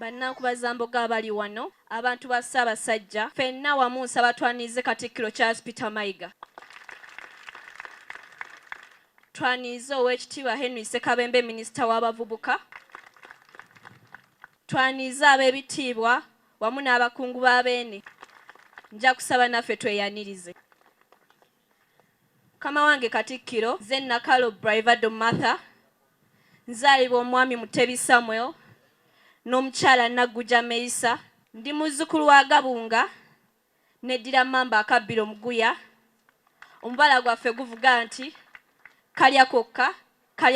Nkobazambogo abali wano, abantu ba Ssaabasajja, ffenna wamu nsaba twaniize Katikkiro Charles Peter Mayiga. Twaniize Oweekitiibwa Henry Ssekabembe Minisita w'Abavubuka. Twaniize ab'ebitiibwa wamu n'abakungu b'abeene. Nja kusaba naffe tweyanirize. Mukama wange Katikkiro, nze Nakalo Brivado Martha, nzaalibwa omwami Mutebi Samuel n'omukyala Nagguja Meisa, ndi muzzukulu wa Gabunga n'eddira Mamba Akabbiro Muguya. Omubala gwaffe guvuga nti kalya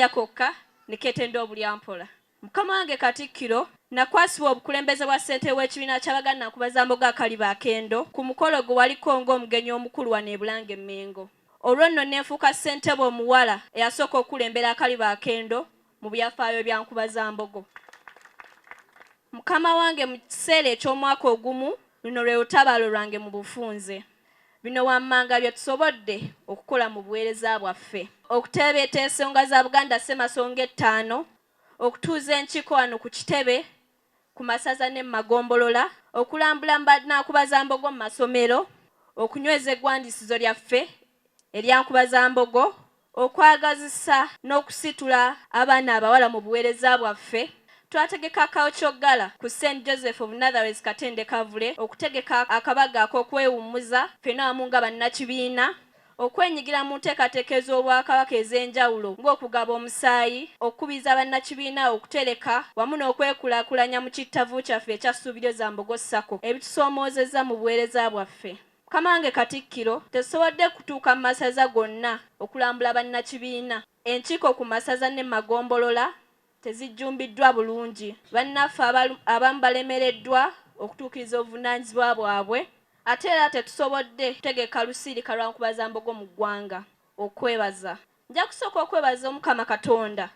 kokka ne keetenda obulyampola. Mukama wange Katikkiro, nakwasibwa obukulembeze bwa ssentebe w'ekibiina ky'Abaganda Nkobazambogo Akaliba Akendo ku mukolo gwe waliko ng'omugenyi omukulu wano e Bulange Mmengo. Olwo nno ne nfuuka ssentebe omuwala eyasooka okulembera Akaliba Akendo mu byafaayo bya Nkobazambogo. Mukama wange mu kiseera eky'omwaka ogumu, luno lwe lutabaalo lwange mu bufunze. Bino wammanga bye tusobodde okukola mu buweereza bwaffe: okuteebeeta ensonga za Buganda Ssemasonga 5, okutuuza enkiiko wano ku Kitebe, ku masaza ne Magombolola, okulambula Nkobazambogo mu masomero, okunyweza eggwandiisizo lyaffe erya Nkobazambogo, okwagazisa n'okusitula abaana abawala mu buweereza bwaffe. Twategeka akawokyogala ku St. Joseph of Nazareth Katende Kavule, okutegeka akabaga ak'okwewummuza ffenna wamu nga bannakibiina, okwenyigira mu nteekateeka ez'Obwakabaka ez'enjawulo ng'okugaba omusaayi, okukubiza bannakibiina okutereka wamu n'okwekulaakulanya mu kittavu kyaffe ekya Ssubiryo-Zambogo Sacco ebitusomoozezza mu buweereza bwaffe. Mukama wange Katikkiro, tetusobodde kutuuka mu masaza gonna okulambula bannakibiina. Enkiiko ku masaza ne Magombolola tezijjumbiddwa bulungi. Bannaffe abamu balemereddwa okutuukiriza obuvunaanyizibwa bwabwe. Ate era tetusobodde kutegeka lusiirika lwa Nkobazambogo mu ggwanga. Okwebaza. Nja kusooka okwebaza Omukama Katonda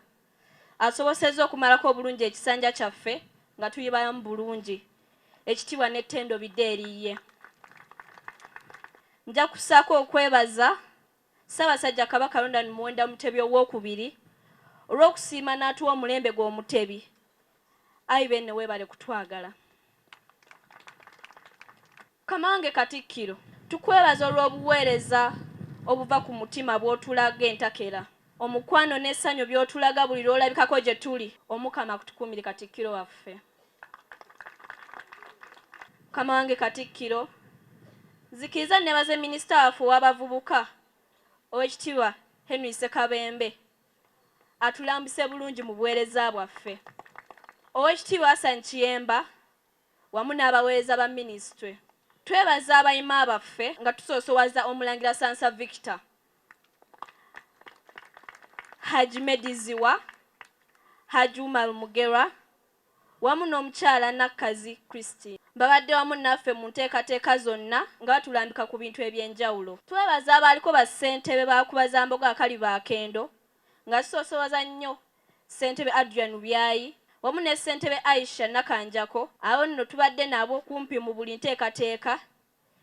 asobosezza okumalako obulungi ekisanja kyaffe nga tuli balamu bulungi. Ekitiibwa n'ettendo bidde eriye. Nja kusaako okwebaza Ssaabasajja Kabaka London Muwenda Mutebi owookubiri olw'okusiima n'atuwa omulembe gw'Omutebi. Ayi benne weebale kutwagala. Mukama wange Katikkiro, tukwebaza olw'obuweereza obuva ku mutima bw'otulaga entakera, omukwano n'essanyu by'otulaga buli lw'olabikako gye tuli. Omukama kutukuumire Katikkiro waffe. Mukama wange Katikkiro, nzikiriza nebaze minisita waffe ow'abavubuka Oweekitiibwa Henry Ssekabembe atulambise bulungi mu buweereza bwaffe. Oweekitiibwa Hassan Kiyemba wamu n'abaweereza ba minisitule. Twebaza abayima baffe nga tusoosowaza Omulangira Sansa Victor, Haji Mediziwa, Haji Umar Mugerwa wamu n'omukyala Nakkazi Christine. Babadde wamu naffe mu nteekateeka zonna nga batulambika ku bintu eby'enjawulo. Twebaza abaaliko bassentebe ba Nkobazambogo Akaliba Akendo nga tusoosowaza nnyo ssentebe Adrian Byayi wamu ne ssentebe Aisha Nakanjako. Abo nno tubadde nabo kumpi mu buli nteekateeka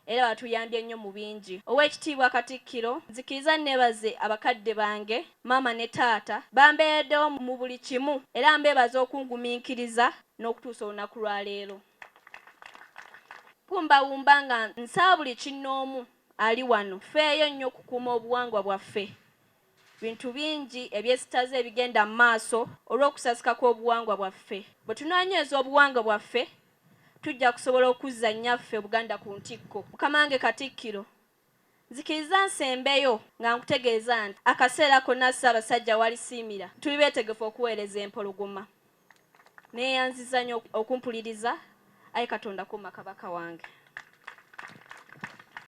era batuyambye nnyo mu bingi. Oweekitiibwa Katikkiro, nzikiriza nebaze abakadde bange maama ne taata bambeereddewo mu buli kimu era mbeebaza okungumiikiriza n'okutuusa olunaku lwa leero. Pumbawumba nga nsaba buli kinnoomu ali wano ffeeyo nnyo okukuuma obuwangwa bwaffe. Bintu bingi ebyesitaze ebigenda mu maaso olw'okusasika kw'obuwangwa bwaffe. Bwe tunoonyeza obuwangwa bwaffe, tujja kusobola okuzza nnyaffe Buganda ku ntikko. Mukama wange Katikkiro, nzikiriza nsembeyo nga nkutegeeza nti akaseera konna Ssaabasajja walisiimira tuli beetegefu okuweereza empologoma. Neeyanziza nnyo okumpuliriza. Ayi Katonda kuuma Kabaka wange.